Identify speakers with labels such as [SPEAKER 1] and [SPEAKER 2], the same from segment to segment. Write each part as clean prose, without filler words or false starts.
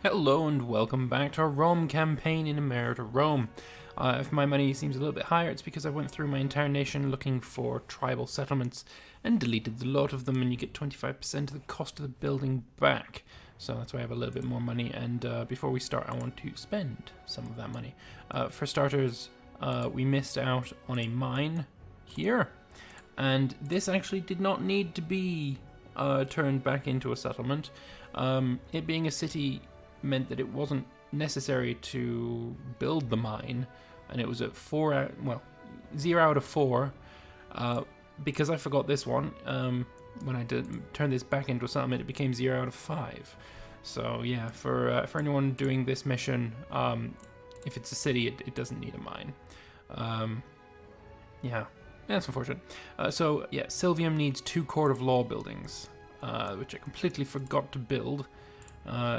[SPEAKER 1] Hello and welcome back to our Rome campaign in Imperator Rome. If my money seems a little bit higher, it's because I went through my entire nation looking for tribal settlements and deleted the lot of them, and you get 25% of the cost of the building back. So that's why I have a little bit more money, and before we start I want to spend some of that money. For starters, we missed out on a mine here, and this actually did not need to be turned back into a settlement. It being a city meant that it wasn't necessary to build the mine, and it was at 0 out of 4, because I forgot this one. When I did turn this back into a settlement, it became 0 out of 5. So yeah, for anyone doing this mission, if it's a city, it doesn't need a mine. Yeah, that's unfortunate. So yeah, Silvium needs 2 court of law buildings, which I completely forgot to build.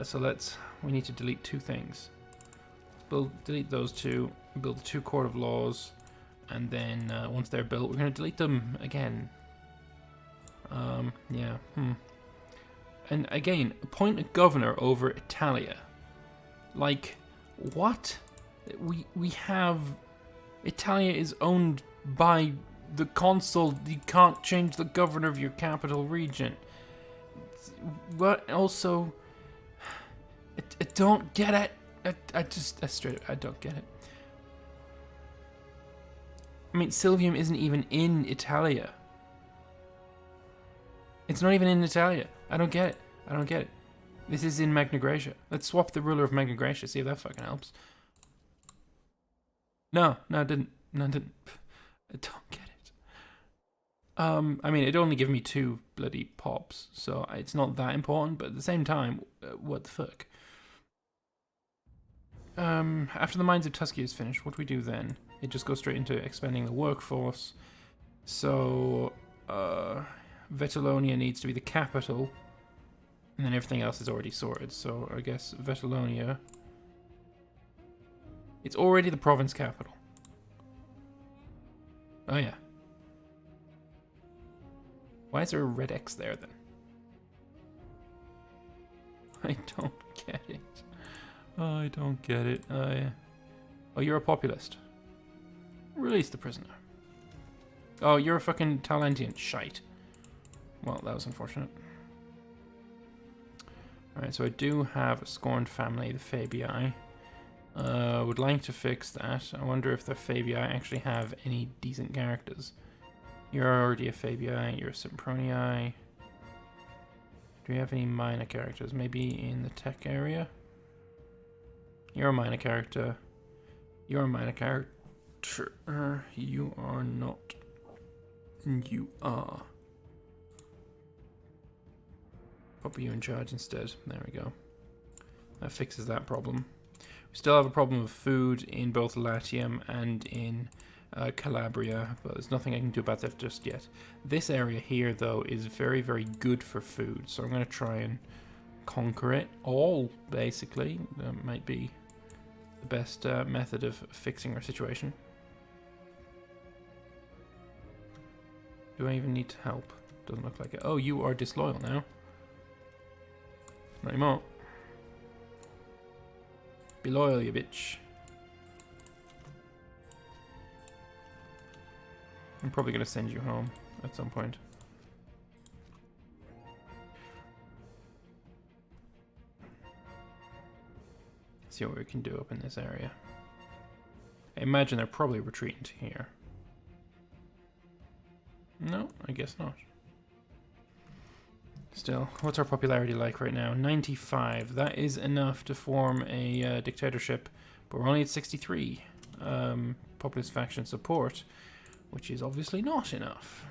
[SPEAKER 1] So we need to delete 2 things. Delete those 2, build the 2 court of laws, and then once they're built, we're going to delete them again. Yeah. And again, appoint a governor over Italia. Like, what? We have... Italia is owned by the consul. You can't change the governor of your capital region. What? Also... I don't get it. I don't get it. I mean, Silvium isn't even in Italia. It's not even in Italia. I don't get it. This is in Magna Graecia. Let's swap the ruler of Magna Graecia, see if that fucking helps. No, it didn't. I don't get it. I mean, it only gave me 2 bloody pops, so it's not that important, but at the same time, what the fuck? After the Mines of Tusky is finished, what do we do then? It just goes straight into expanding the workforce. So, Vetulonia needs to be the capital, and then everything else is already sorted. So, I guess Vetulonia... It's already the province capital. Oh yeah. Why is there a red X there then? I don't get it. I don't get it. Oh, you're a populist. Release the prisoner. Oh, you're a fucking Talentian. Shite. Well, that was unfortunate. Alright, so I do have a scorned family, the Fabii. Would like to fix that. I wonder if the Fabii actually have any decent characters. You're already a Fabii, you're a Sempronii. Do we have any minor characters? Maybe in the tech area? You're a minor character. You're a minor character. You are not. You are. Put you in charge instead. There we go. That fixes that problem. We still have a problem of food in both Latium and in Calabria, but there's nothing I can do about that just yet. This area here, though, is very, very good for food, so I'm going to try and conquer it all, basically. That might be the best method of fixing our situation. Do I even need to help? Doesn't look like it. Oh, you are disloyal now. Not anymore. Be loyal, you bitch. I'm probably going to send you home at some point. See what we can do up in this area. I imagine they're probably retreating to here. No, I guess not. Still, what's our popularity like right now? 95. That is enough to form a dictatorship, but we're only at 63 populist faction support, which is obviously not enough.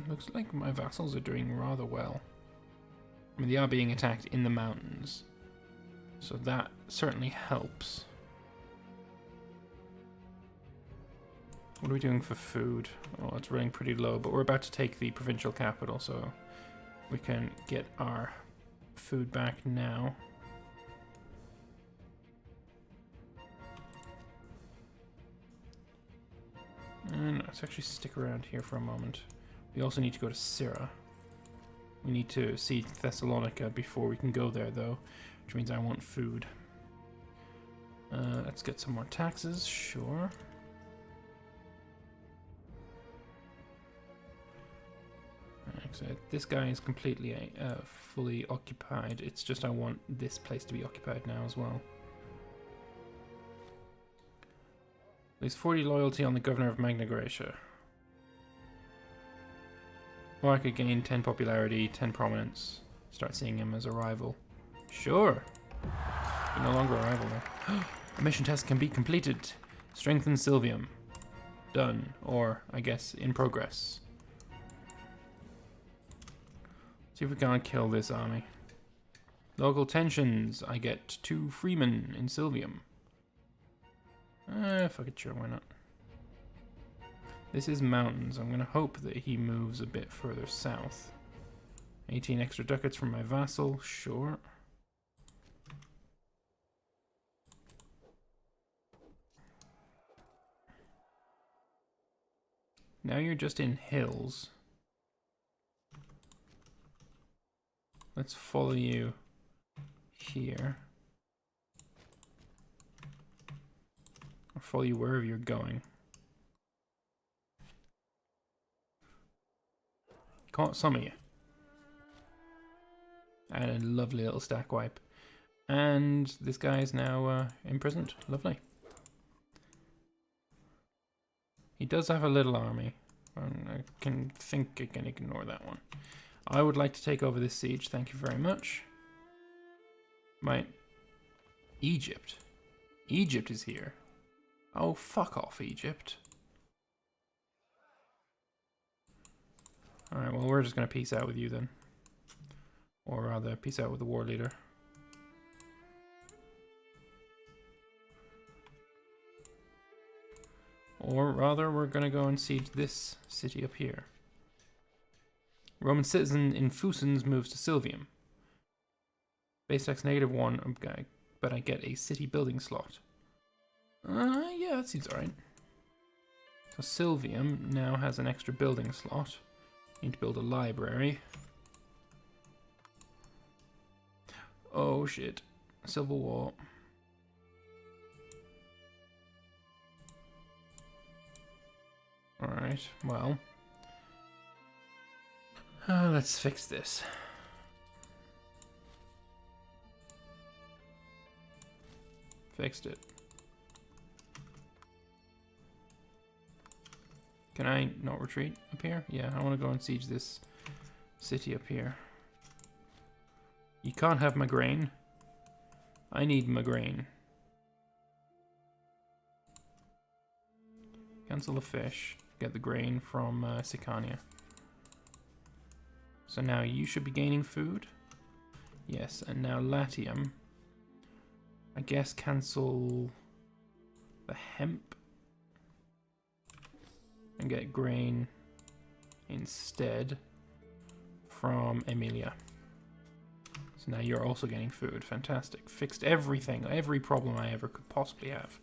[SPEAKER 1] Looks like my vassals are doing rather well. I mean, they are being attacked in the mountains, so that certainly helps. What are we doing for food? Oh, it's running pretty low, but we're about to take the provincial capital, so we can get our food back now. And let's actually stick around here for a moment. We also need to go to Syra. We need to siege Thessalonica before we can go there, though, which means I want food. Let's get some more taxes, sure. So this guy is completely fully occupied. It's just I want this place to be occupied now as well. There's 40 loyalty on the governor of Magna Graecia. Or I could gain 10 popularity, 10 prominence. Start seeing him as a rival. Sure. You're no longer a rival though. A mission test can be completed. Strengthen Silvium. Done. Or, I guess, in progress. See if we can't kill this army. Local tensions. I get 2 freemen in Silvium. Fuck it, sure, why not? This is mountains. I'm gonna hope that he moves a bit further south. 18 extra ducats from my vassal, sure. Now you're just in hills. Let's follow you here. Or follow you wherever you're going. Caught some of you. And a lovely little stack wipe. And this guy is now imprisoned. Lovely. He does have a little army. I can ignore that one. I would like to take over this siege. Thank you very much. Egypt. Egypt is here. Oh, fuck off, Egypt. Alright, well, we're just going to peace out with you then. Or rather, peace out with the war leader. Or rather, we're going to go and siege this city up here. Roman citizen in Fusens moves to Silvium. Base tax -1, but I get a city building slot. Yeah, that seems alright. So Silvium now has an extra building slot. Need to build a library. Oh shit. Civil War. Alright, well. Let's fix this. Fixed it. Can I not retreat up here? Yeah, I want to go and siege this city up here. You can't have my grain. I need my grain. Cancel the fish. Get the grain from Sicania. So now you should be gaining food. Yes, and now Latium. I guess cancel the hemp. And get grain instead from Emilia. So now you're also getting food. Fantastic. Fixed everything, every problem I ever could possibly have.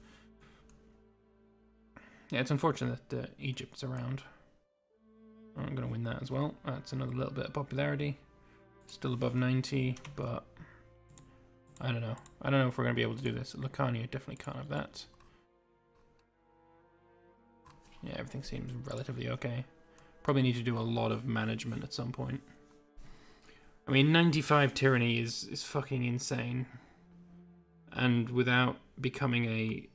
[SPEAKER 1] Yeah, it's unfortunate that Egypt's around. I'm going to win that as well. That's another little bit of popularity. Still above 90, but I don't know. I don't know if we're going to be able to do this. Lucania definitely can't have that. Yeah, everything seems relatively okay. Probably need to do a lot of management at some point. I mean, 95 tyranny is fucking insane. And without becoming a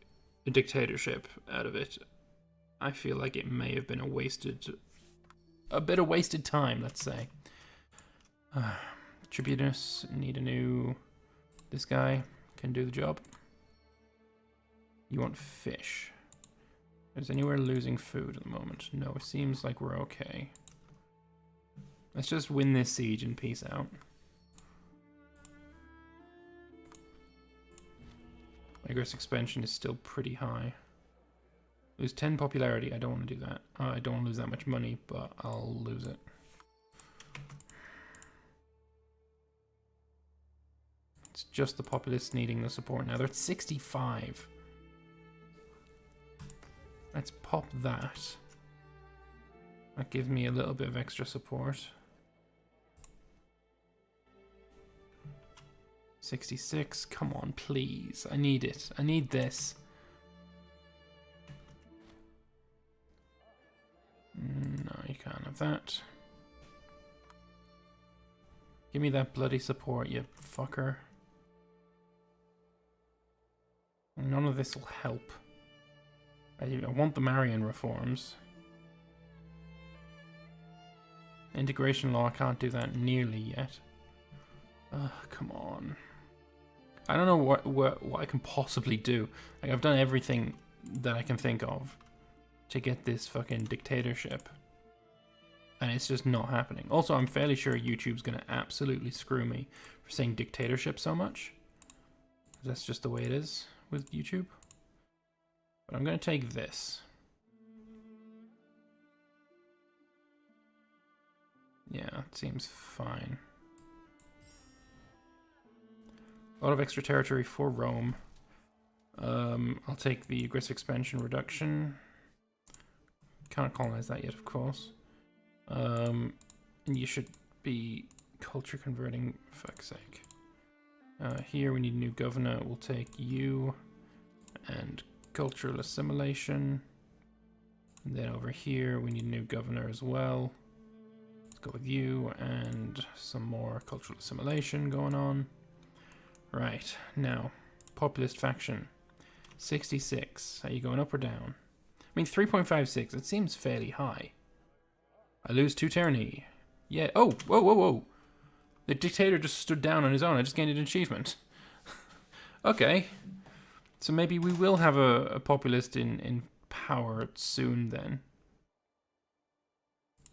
[SPEAKER 1] dictatorship out of it, I feel like it may have been a bit of wasted time, let's say. Tribunus, need a new... This guy can do the job. You want fish. Is anywhere losing food at the moment? No, it seems like we're okay. Let's just win this siege and peace out. Aggress expansion is still pretty high. Lose 10 popularity. I don't want to do that. I don't want to lose that much money, but I'll lose it. It's just the populace needing the support now. They're at 65. Let's pop that. That gives me a little bit of extra support. 66. Come on, please. I need it. I need this. No, you can't have that. Give me that bloody support, you fucker. None of this will help. I want the Marian reforms. Integration law, I can't do that nearly yet. Come on. I don't know what I can possibly do. Like, I've done everything that I can think of to get this fucking dictatorship. And it's just not happening. Also, I'm fairly sure YouTube's gonna absolutely screw me for saying dictatorship so much. That's just the way it is with YouTube. But I'm gonna take this. Yeah, it seems fine. A lot of extra territory for Rome. I'll take the aggressive expansion reduction. Can't colonize that yet, of course. And you should be culture converting, for fuck's sake. Here we need a new governor. We'll take you and cultural assimilation. And then over here we need a new governor as well. Let's go with you and some more cultural assimilation going on. Right, now, populist faction. 66. Are you going up or down? I mean, 3.56, it seems fairly high. I lose 2 tyranny. Yeah, oh, whoa, whoa, whoa. The dictator just stood down on his own. I just gained an achievement. Okay. So maybe we will have a populist in power soon then.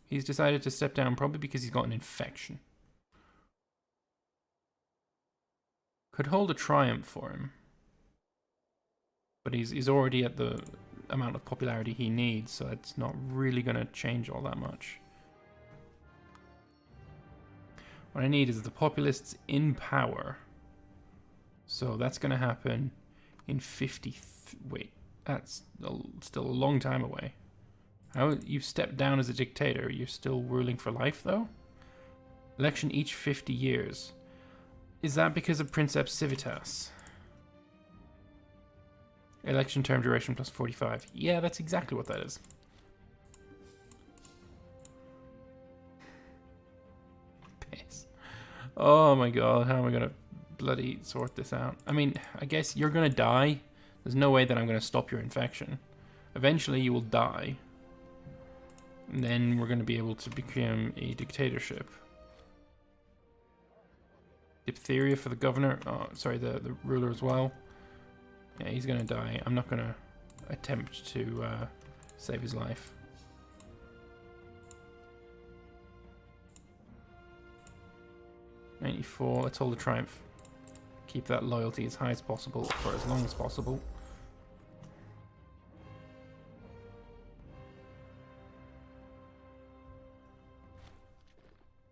[SPEAKER 1] He's decided to step down probably because he's got an infection. Could hold a triumph for him. But he's already at the amount of popularity he needs, so it's not really going to change all that much. What I need is the populists in power. So that's going to happen in 50... Wait, that's still a long time away. How you've stepped down as a dictator, you're still ruling for life though? Election each 50 years. Is that because of Princeps Civitas? Election term duration plus 45. Yeah, that's exactly what that is. Piss. Oh my god, how am I gonna bloody sort this out? I mean, I guess you're gonna die. There's no way that I'm gonna stop your infection. Eventually you will die. And then we're gonna be able to become a dictatorship. Diphtheria for the governor. Oh, sorry, the ruler as well. Yeah, he's gonna die. I'm not gonna attempt to save his life. '94. Let's hold a triumph. Keep that loyalty as high as possible for as long as possible.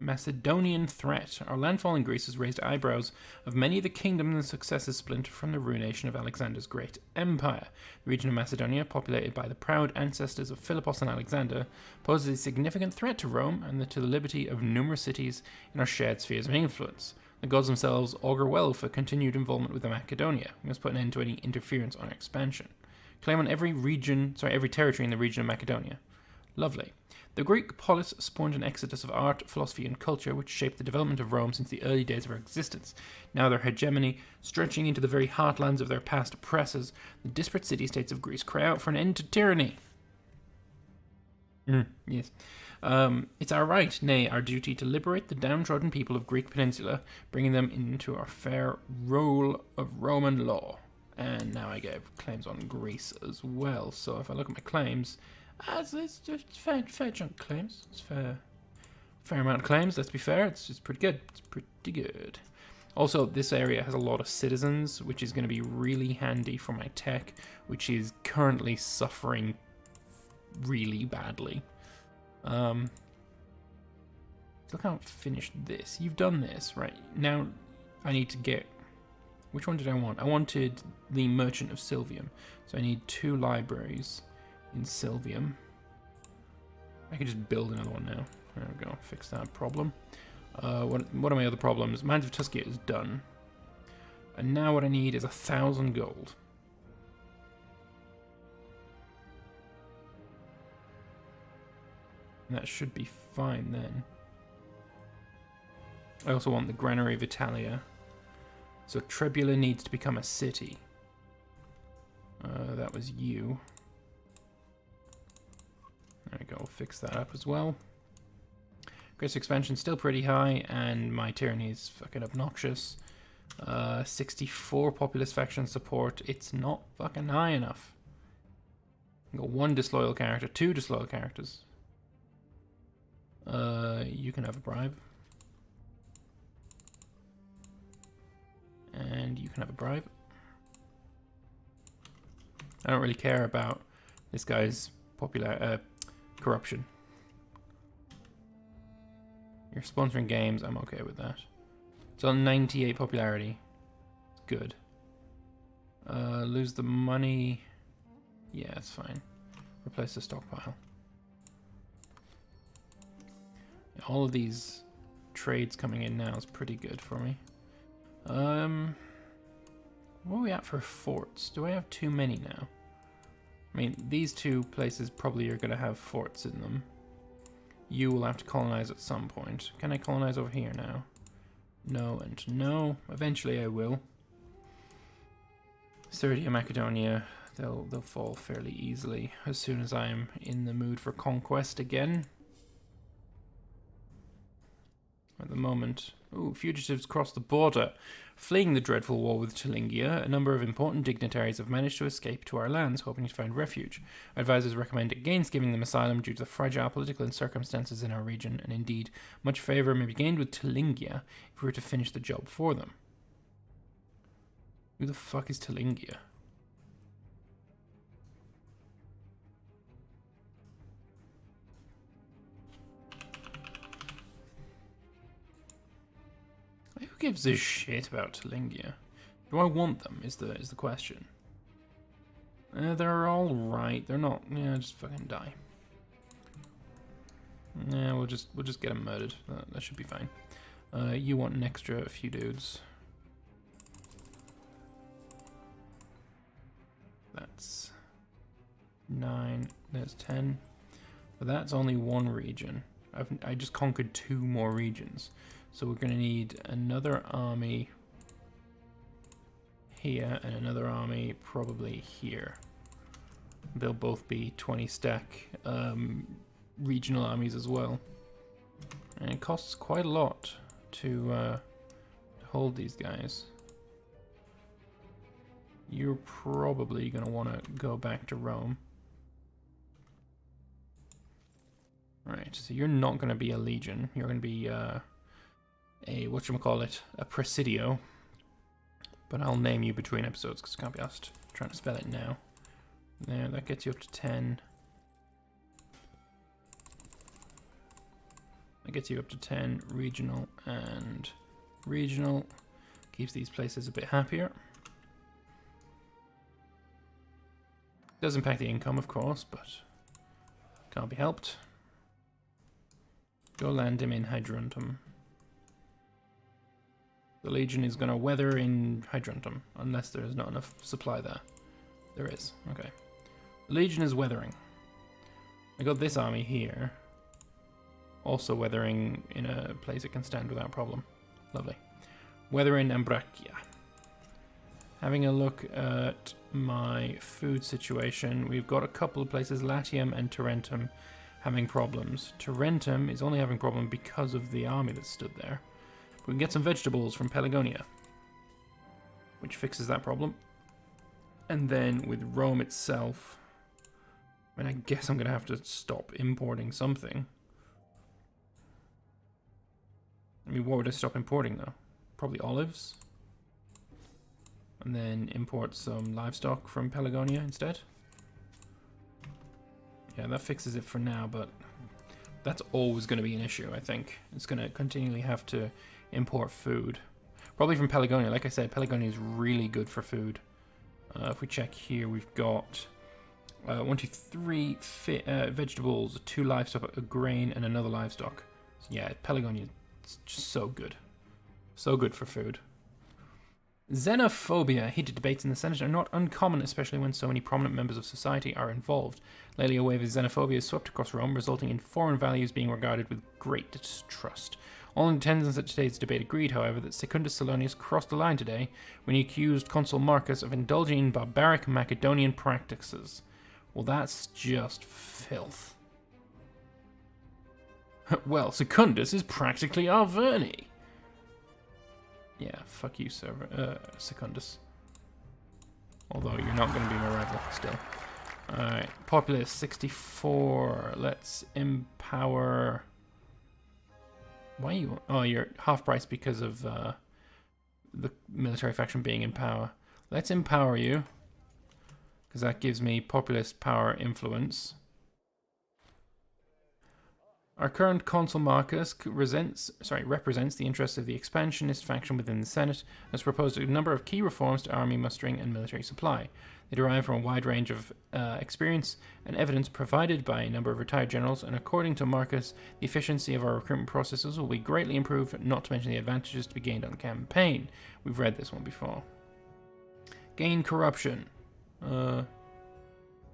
[SPEAKER 1] Macedonian threat. Our landfall in Greece has raised eyebrows of many of the kingdoms and successes splintered from the ruination of Alexander's great empire. The region of Macedonia, populated by the proud ancestors of Philippos and Alexander, poses a significant threat to Rome and to the liberty of numerous cities in our shared spheres of influence. The gods themselves augur well for continued involvement with Macedonia. We must put an end to any interference on our expansion. Claim on every territory in the region of Macedonia. Lovely. The Greek polis spawned an exodus of art, philosophy, and culture which shaped the development of Rome since the early days of her existence. Now their hegemony, stretching into the very heartlands of their past oppressors, the disparate city-states of Greece cry out for an end to tyranny. Yes. It's our right, nay, our duty, to liberate the downtrodden people of Greek peninsula, bringing them into our fair rule of Roman law. And now I get claims on Greece as well. So if I look at my claims... it's just fair chunk of claims. It's fair amount of claims, let's be fair. It's pretty good. It's pretty good. Also, this area has a lot of citizens, which is going to be really handy for my tech, which is currently suffering really badly. Look how I've finished this. You've done this, right? Now I need to get... Which one did I want? I wanted the Merchant of Silvium. So I need 2 libraries in Silvium. I can just build another one now. There we go. Fix that problem. What are my other problems? Mines of Tuscia is done. And now what I need is 1,000 gold. And that should be fine then. I also want the Granary of Italia. So Trebula needs to become a city. That was you. There we go, we'll fix that up as well. Great expansion still pretty high, and my tyranny is fucking obnoxious. 64 populist faction support. It's not fucking high enough. I've got 1 disloyal character, 2 disloyal characters. You can have a bribe. And you can have a bribe. I don't really care about this guy's corruption. You're sponsoring games, I'm okay with that. It's on 98 popularity. It's good. Lose the money. Yeah, it's fine. Replace the stockpile. All of these trades coming in now is pretty good for me. What are we at for forts? Do I have too many now? I mean, these 2 places probably are going to have forts in them. You will have to colonize at some point. Can I colonize over here now? No and no. Eventually I will. Serdia, Macedonia, they'll fall fairly easily as soon as I'm in the mood for conquest again. At the moment, fugitives cross the border. Fleeing the dreadful war with Tulingia, a number of important dignitaries have managed to escape to our lands, hoping to find refuge. Our advisors recommend against giving them asylum due to the fragile political circumstances in our region, and indeed, much favour may be gained with Tulingia if we were to finish the job for them. Who the fuck is Tulingia? Who gives a shit about Tulingia? Do I want them? Is the question. They're all right. They're not. Yeah, just fucking die. Yeah, we'll just get them murdered. That should be fine. You want an extra few dudes. That's 9. There's 10. But that's only 1 region. I just conquered 2 more regions. So we're going to need another army here and another army probably here. They'll both be 20 stack regional armies as well. And it costs quite a lot to hold these guys. You're probably going to want to go back to Rome. Right, so you're not going to be a legion. You're going to be a presidio. But I'll name you between episodes because I can't be asked trying to spell it now. There, that gets you up to 10. That gets you up to 10. Regional and regional. Keeps these places a bit happier. Does impact the income, of course, but can't be helped. Go land him in Hydruntum. The Legion is going to weather in Hydruntum, unless there is not enough supply there. There is, okay. The Legion is weathering. I got this army here. Also weathering in a place it can stand without problem. Lovely. Weathering Ambracia. Having a look at my food situation, we've got a couple of places, Latium and Tarentum, having problems. Tarentum is only having problem because of the army that stood there. We can get some vegetables from Pelagonia, which fixes that problem. And then with Rome itself, I mean, I guess I'm going to have to stop importing something. I mean, what would I stop importing, though? Probably olives. And then import some livestock from Pelagonia instead. Yeah, that fixes it for now, but that's always going to be an issue, I think. It's going to continually have to import food. Probably from Pelagonia. Like I said, Pelagonia is really good for food. If we check here, we've got 1, 2, 3 vegetables, 2 livestock, a grain, and another livestock. So yeah, Pelagonia is just so good. So good for food. Xenophobia. Heated debates in the Senate are not uncommon, especially when so many prominent members of society are involved. Lately, a wave of xenophobia swept across Rome, resulting in foreign values being regarded with great distrust. All in attendance at today's debate agreed, however, that Secundus Salonius crossed the line today when he accused Consul Marcus of indulging in barbaric Macedonian practices. Well, that's just filth. Well, Secundus is practically our Verney. Yeah, fuck you, Secundus. Although you're not going to be my rival still. Alright, populace 64. Let's empower... Why are you... Oh, you're half price because of the military faction being in power. Let's empower you. Because that gives me populist power influence. Our current consul Marcus represents the interests of the expansionist faction within the Senate and has proposed a number of key reforms to army mustering and military supply. They derive from a wide range of experience and evidence provided by a number of retired generals, and according to Marcus, the efficiency of our recruitment processes will be greatly improved, not to mention the advantages to be gained on campaign. We've read this one before. Gain corruption.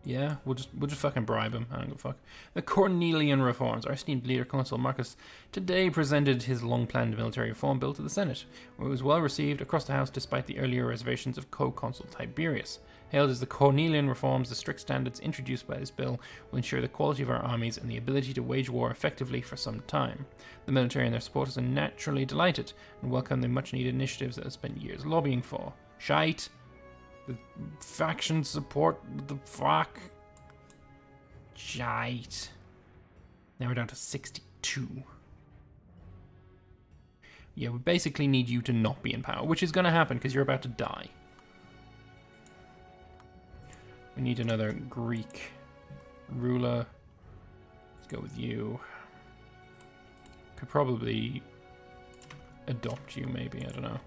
[SPEAKER 1] Yeah, we'll just fucking bribe him. I don't give a fuck. The Cornelian reforms. Our esteemed leader, Consul Marcus, today presented his long-planned military reform bill to the Senate, where it was well received across the House despite the earlier reservations of co-consul Tiberius. Hailed as the Cornelian reforms, the strict standards introduced by this bill will ensure the quality of our armies and the ability to wage war effectively for some time. The military and their supporters are naturally delighted and welcome the much-needed initiatives that have spent years lobbying for. Shite! The faction support, the fuck? Shite. Now we're down to 62. Yeah, we basically need you to not be in power, which is going to happen because you're about to die. We need another Greek ruler. Let's go with you. Could probably adopt you, maybe. I don't know.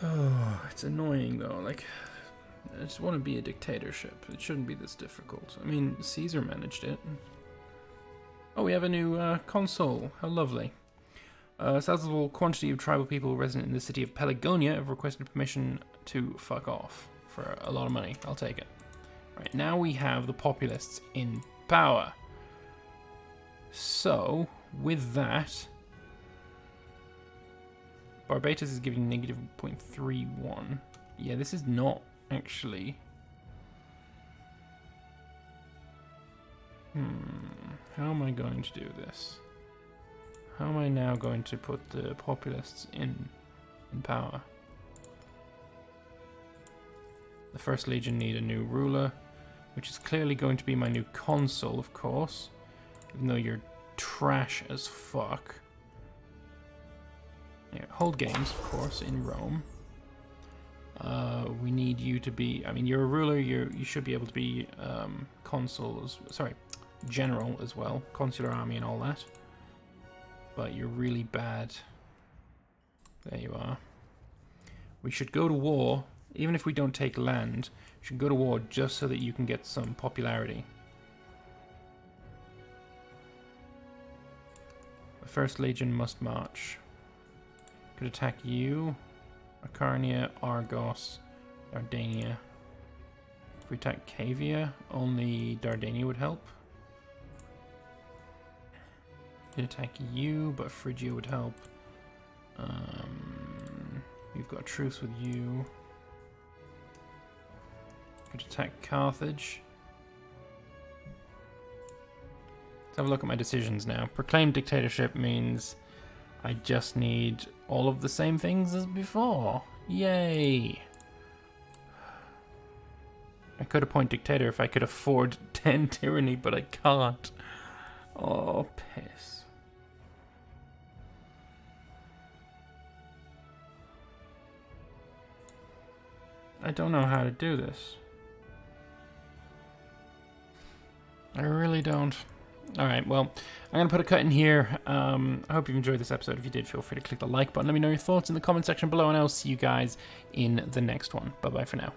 [SPEAKER 1] Oh, it's annoying though. Like, I just want to be a dictatorship. It shouldn't be this difficult. I mean, Caesar managed it. Oh, we have a new consul. How lovely. A sizable quantity of tribal people resident in the city of Pelagonia have requested permission to fuck off for a lot of money. I'll take it. Right, now we have the populists in power. So, with that... Barbatus is giving negative 0.31. Yeah, this is not actually... How am I going to do this? How am I now going to put the populists in power? The First Legion need a new ruler, which is clearly going to be my new consul, of course. Even though you're trash as fuck. Yeah, hold games, of course, in Rome. We need you to be... I mean, you're a ruler. You should be able to be general as well. Consular army and all that. But you're really bad. There you are. We should go to war. Even if we don't take land, we should go to war just so that you can get some popularity. The First Legion must march. Could attack you, Acarnia, Argos, Dardania. If we attack Cavia, only Dardania would help. Could attack you, but Phrygia would help. We've got a truce with you. Could attack Carthage. Let's have a look at my decisions now. Proclaim dictatorship means I just need all of the same things as before. Yay! I could appoint dictator if I could afford 10 tyranny, but I can't. Oh, piss. I don't know how to do this. I really don't. Alright, well, I'm going to put a cut in here. I hope you've enjoyed this episode. If you did, feel free to click the like button. Let me know your thoughts in the comment section below, and I'll see you guys in the next one. Bye-bye for now.